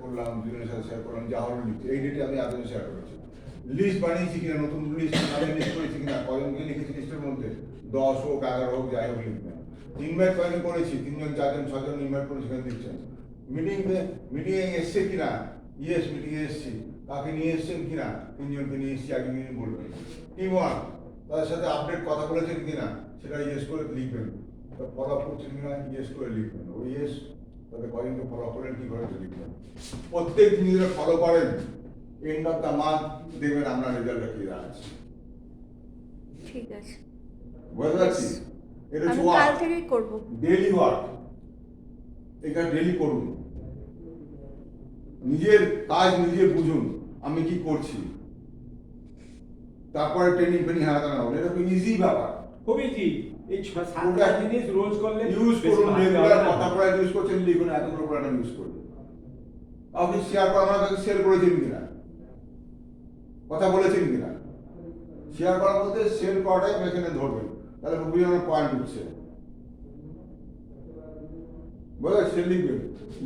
করলাম, দুজনের সাথে শেয়ার করলাম, যা হলো লিখছি এই ডেটে আমি আগে শেয়ার করেছি। লিস্ট বানিয়েছি কিনা, নতুন লিস্ট আমি লিস্ট করেছি কিনা, কয়জনকে লিখেছি লিস্টের মধ্যে, 10 হোক 11 হোক যাই হোক লিখবেন। ইনভাইট কয়জন করেছি, 3 জন 4 জন 6 জন ইনভাইট করেছি, সেখানে দিচ্ছেন। মিটিংয়ে এসছে কিনা, ইয়েস মিটিংয়ে এসছি, কাকে নিয়ে এসছেন কিনা, 3 জনকে নিয়ে এসছি, একজন বলবেন। টিম ওয়ার্ক, তাদের সাথে আপডেট কথা বলেছেন কিনা সেটা ইয়েস করে লিখবেন। ফলো আপ করছেন কিনা ইয়েস করে লিখবেন। ওই ইয়েস তাদের কয়জনকে ফলো করেন কি করে লিখবেন। প্রত্যেক দিন যদি ফলো করেন, এন্ড অফ দ্য মান্থ দেখবেন আমরা রেজাল্টটা কি দাঁড়াচ্ছে। ঠিক আছে, বুঝতে পারছি? এটা আমি হচ্ছে কাল থেকেই করব। ডেইলি ওয়ার্ক, এটা ডেইলি করুন। নিজের কাজ নিজে বুঝুন, আমি কি করছি, তারপরে ট্রেনিং ফেনিং হারাতে না হবে। এটা খুব ইজি ব্যাপার, খুব ইজি। এই 7টা জিনিস রোজ করলে ইউজ করুন। রেগুলার কথা পড়া ইউজ করছেন, লিখুন এতগুলো পড়াটা ইউজ করুন। আপনি শেয়ার করা আমরা কাছে শেয়ার করেছেন কিনা, কথা বলেছেন কিনা, শেয়ার করার মধ্যে শেয়ার করাটাই এখানে ধরবেন, তাহলে বুঝে আমার পয়েন্ট উঠছে। বুঝলে সে লিখবেন।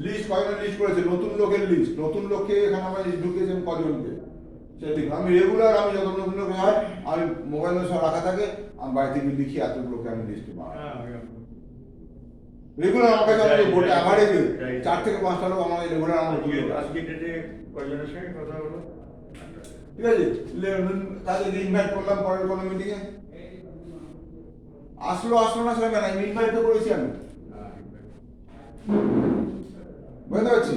লিস্ট কয়জন লিস্ট করেছে, নতুন লোকের লিস্ট, নতুন লোককে এখানে আমরা লিস্ট ঢুকিয়েছেন কজনকে সে লিখবেন। আমি রেগুলার, আমি যত নতুন লোক হয় আমি মোবাইলে সব রাখা থাকে, আমি বাড়ি থেকে লিখি এতগুলোকে আমি লিস্টে বানাই। রেগুলার আমার কাছে আমাদের ভোটে অ্যাভারেজে 4 থেকে 5টা লোক আমাদের রেগুলার আমার আজকে ডেটে কয়জনের সঙ্গে কথা হলো? ঠিক আছে। তাদের ইনভাইট করলাম পরের কোনো মিটিংয়ে, আসলো না সেটা না, ইনভাইট তো করেছি আমি। বুঝতে পারছি।